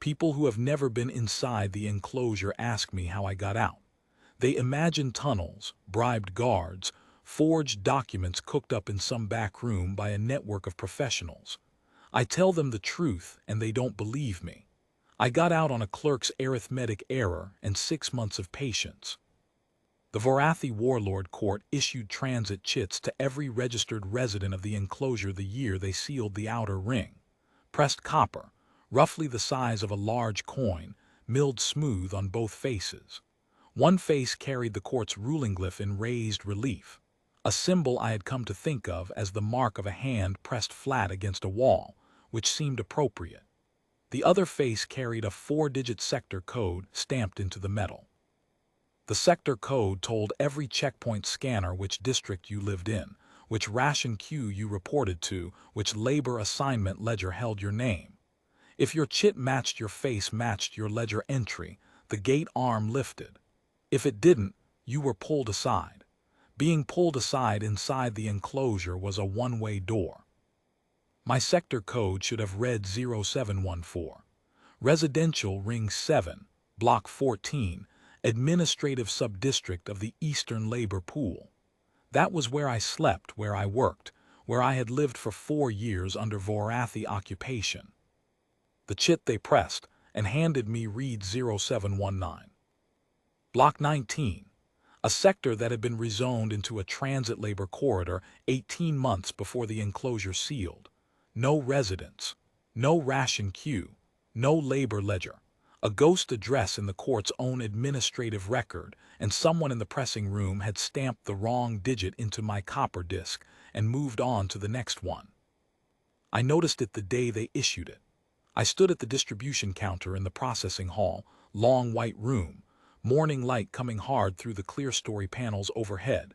People who have never been inside the enclosure ask me how I got out. They imagine tunnels, bribed guards, forged documents cooked up in some back room by a network of professionals. I tell them the truth and they don't believe me. I got out on a clerk's arithmetic error and 6 months of patience. The Vorathi warlord court issued transit chits to every registered resident of the enclosure the year they sealed the outer ring. Pressed copper, roughly the size of a large coin, milled smooth on both faces. One face carried the court's ruling glyph in raised relief, a symbol I had come to think of as the mark of a hand pressed flat against a wall, which seemed appropriate. The other face carried a 4-digit sector code stamped into the metal. The sector code told every checkpoint scanner which district you lived in, which ration queue you reported to, which labor assignment ledger held your name. If your chit matched your face matched your ledger entry, the gate arm lifted. If it didn't, you were pulled aside. Being pulled aside inside the enclosure was a one-way door. My sector code should have read 0714. Residential Ring 7, Block 14, Administrative Subdistrict of the Eastern Labor Pool. That was where I slept, where I worked, where I had lived for 4 years under Vorathi occupation. The chit they pressed and handed me read 0719. Block 19, a sector that had been rezoned into a transit labor corridor 18 months before the enclosure sealed. No residents, no ration queue, no labor ledger, a ghost address in the court's own administrative record, and someone in the pressing room had stamped the wrong digit into my copper disc and moved on to the next one. I noticed it the day they issued it. I stood at the distribution counter in the processing hall, long white room, morning light coming hard through the clear-story panels overhead,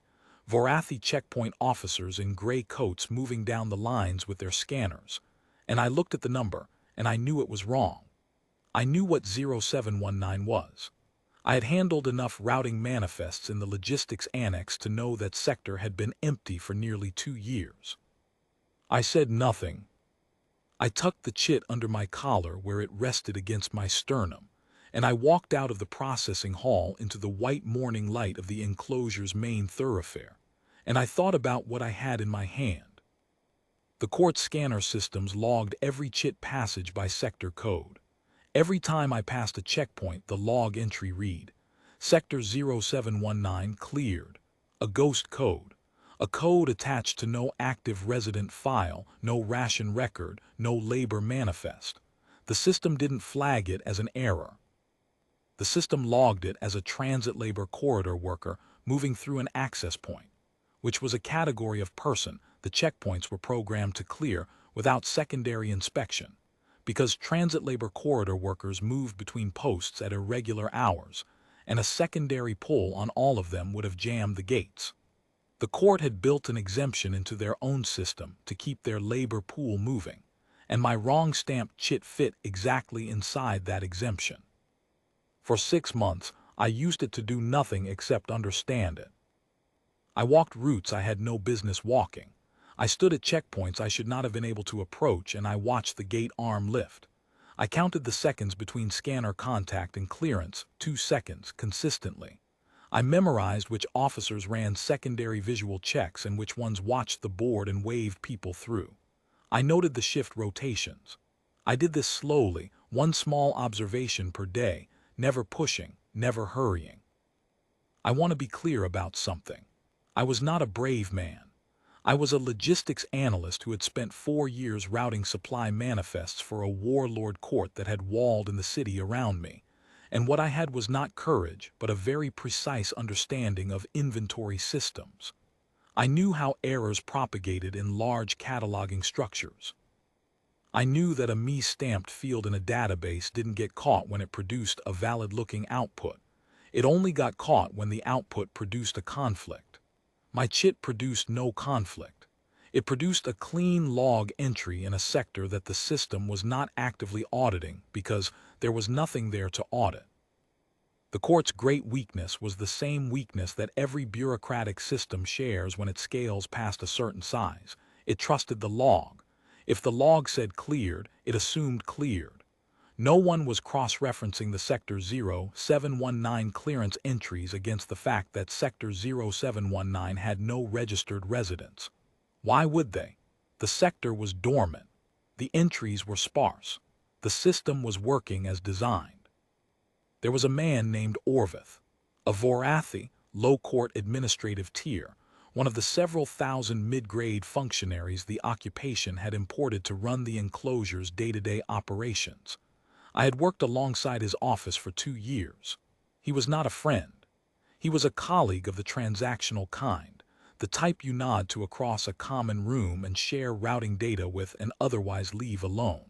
Vorathi checkpoint officers in gray coats moving down the lines with their scanners, and I looked at the number, and I knew it was wrong. I knew what 0719 was. I had handled enough routing manifests in the logistics annex to know that sector had been empty for nearly 2 years. I said nothing. I tucked the chit under my collar where it rested against my sternum, and I walked out of the processing hall into the white morning light of the enclosure's main thoroughfare, and I thought about what I had in my hand. The court scanner systems logged every chit passage by sector code. Every time I passed a checkpoint, the log entry read, Sector 0719 cleared, a ghost code, a code attached to no active resident file, no ration record, no labor manifest. The system didn't flag it as an error. The system logged it as a transit labor corridor worker moving through an access point, which was a category of person the checkpoints were programmed to clear without secondary inspection, because transit labor corridor workers moved between posts at irregular hours, and a secondary pull on all of them would have jammed the gates. The court had built an exemption into their own system to keep their labor pool moving, and my wrong-stamped chit fit exactly inside that exemption. For 6 months, I used it to do nothing except understand it. I walked routes I had no business walking. I stood at checkpoints I should not have been able to approach, and I watched the gate arm lift. I counted the seconds between scanner contact and clearance, 2 seconds, consistently. I memorized which officers ran secondary visual checks and which ones watched the board and waved people through. I noted the shift rotations. I did this slowly, one small observation per day, never pushing, never hurrying. I want to be clear about something. I was not a brave man. I was a logistics analyst who had spent 4 years routing supply manifests for a warlord court that had walled in the city around me, and what I had was not courage but a very precise understanding of inventory systems. I knew how errors propagated in large cataloging structures. I knew that a me-stamped field in a database didn't get caught when it produced a valid-looking output. It only got caught when the output produced a conflict. My chit produced no conflict. It produced a clean log entry in a sector that the system was not actively auditing because there was nothing there to audit. The court's great weakness was the same weakness that every bureaucratic system shares when it scales past a certain size. It trusted the log. If the log said cleared, it assumed cleared. No one was cross-referencing the Sector 0719 clearance entries against the fact that Sector 0719 had no registered residents. Why would they? The sector was dormant. The entries were sparse. The system was working as designed. There was a man named Orvith, a Vorathi, low-court administrative tier, one of the several thousand mid-grade functionaries the occupation had imported to run the enclosure's day-to-day operations. I had worked alongside his office for 2 years. He was not a friend. He was a colleague of the transactional kind, the type you nod to across a common room and share routing data with and otherwise leave alone.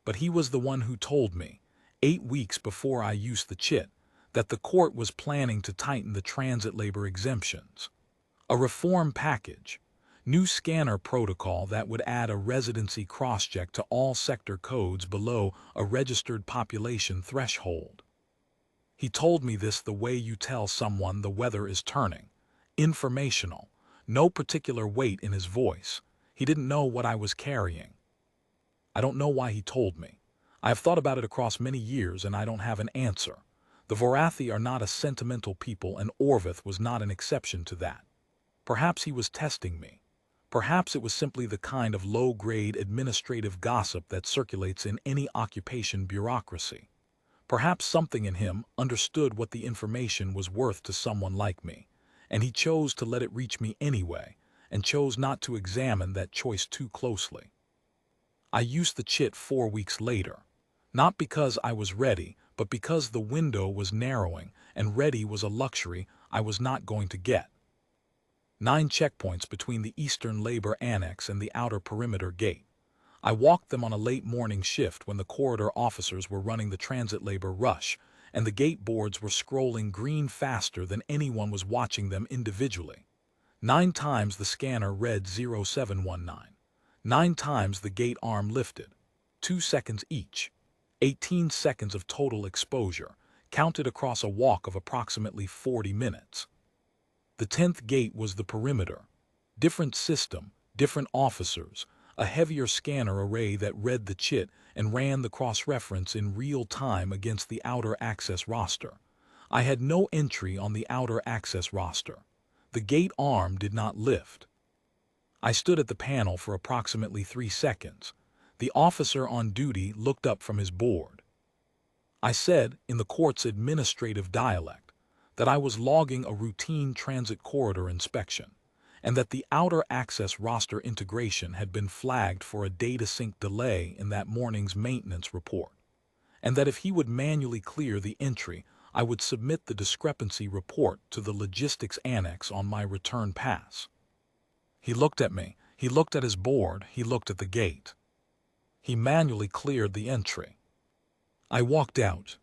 But he was the one who told me, 8 weeks before I used the chit, that the court was planning to tighten the transit labor exemptions. A reform package, new scanner protocol that would add a residency cross-check to all sector codes below a registered population threshold. He told me this the way you tell someone the weather is turning. Informational, no particular weight in his voice. He didn't know what I was carrying. I don't know why he told me. I have thought about it across many years and I don't have an answer. The Vorathi are not a sentimental people and Orvith was not an exception to that. Perhaps he was testing me. Perhaps it was simply the kind of low-grade administrative gossip that circulates in any occupation bureaucracy. Perhaps something in him understood what the information was worth to someone like me, and he chose to let it reach me anyway, and chose not to examine that choice too closely. I used the chit 4 weeks later, not because I was ready, but because the window was narrowing, and ready was a luxury I was not going to get. 9 checkpoints between the Eastern Labor Annex and the Outer Perimeter Gate. I walked them on a late morning shift when the corridor officers were running the transit labor rush, and the gate boards were scrolling green faster than anyone was watching them individually. 9 times the scanner read 0719. 9 times the gate arm lifted. 2 seconds each. 18 seconds of total exposure, counted across a walk of approximately 40 minutes. The 10th gate was the perimeter. Different system, different officers, a heavier scanner array that read the chit and ran the cross-reference in real time against the outer access roster. I had no entry on the outer access roster. The gate arm did not lift. I stood at the panel for approximately 3 seconds. The officer on duty looked up from his board. I said, in the court's administrative dialect, that I was logging a routine transit corridor inspection, and that the outer access roster integration had been flagged for a data sync delay in that morning's maintenance report, and that if he would manually clear the entry, I would submit the discrepancy report to the logistics annex on my return pass. He looked at me, he looked at his board, he looked at the gate. He manually cleared the entry. I walked out.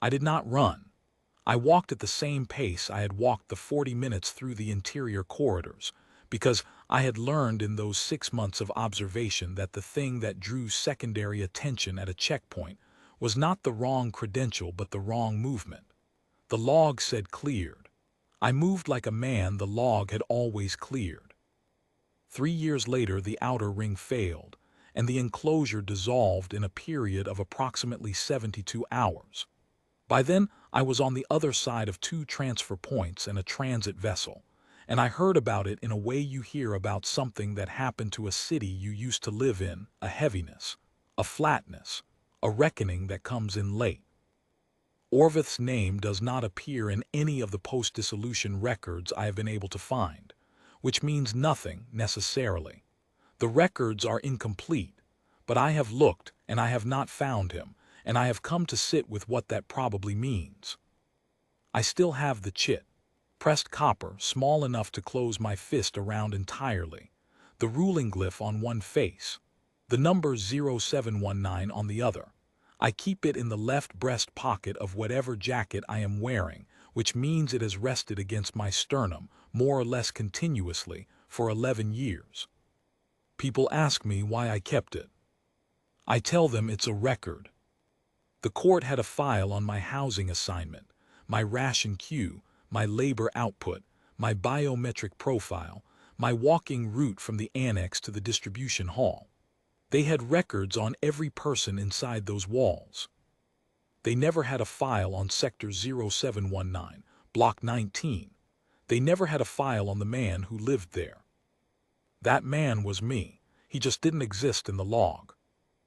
I did not run. I walked at the same pace I had walked the 40 minutes through the interior corridors, because I had learned in those 6 months of observation that the thing that drew secondary attention at a checkpoint was not the wrong credential but the wrong movement. The log said cleared. I moved like a man the log had always cleared. 3 years later the outer ring failed, and the enclosure dissolved in a period of approximately 72 hours. By then, I was on the other side of 2 transfer points and a transit vessel, and I heard about it in a way you hear about something that happened to a city you used to live in, a heaviness, a flatness, a reckoning that comes in late. Orvith's name does not appear in any of the post-dissolution records I have been able to find, which means nothing necessarily. The records are incomplete, but I have looked and I have not found him, and I have come to sit with what that probably means. I still have the chit, pressed copper small enough to close my fist around entirely, the ruling glyph on one face, the number 0719 on the other. I keep it in the left breast pocket of whatever jacket I am wearing, which means it has rested against my sternum, more or less continuously, for 11 years. People ask me why I kept it. I tell them it's a record. The court had a file on my housing assignment, my ration queue, my labor output, my biometric profile, my walking route from the annex to the distribution hall. They had records on every person inside those walls. They never had a file on Sector 0719, Block 19. They never had a file on the man who lived there. That man was me. He just didn't exist in the log.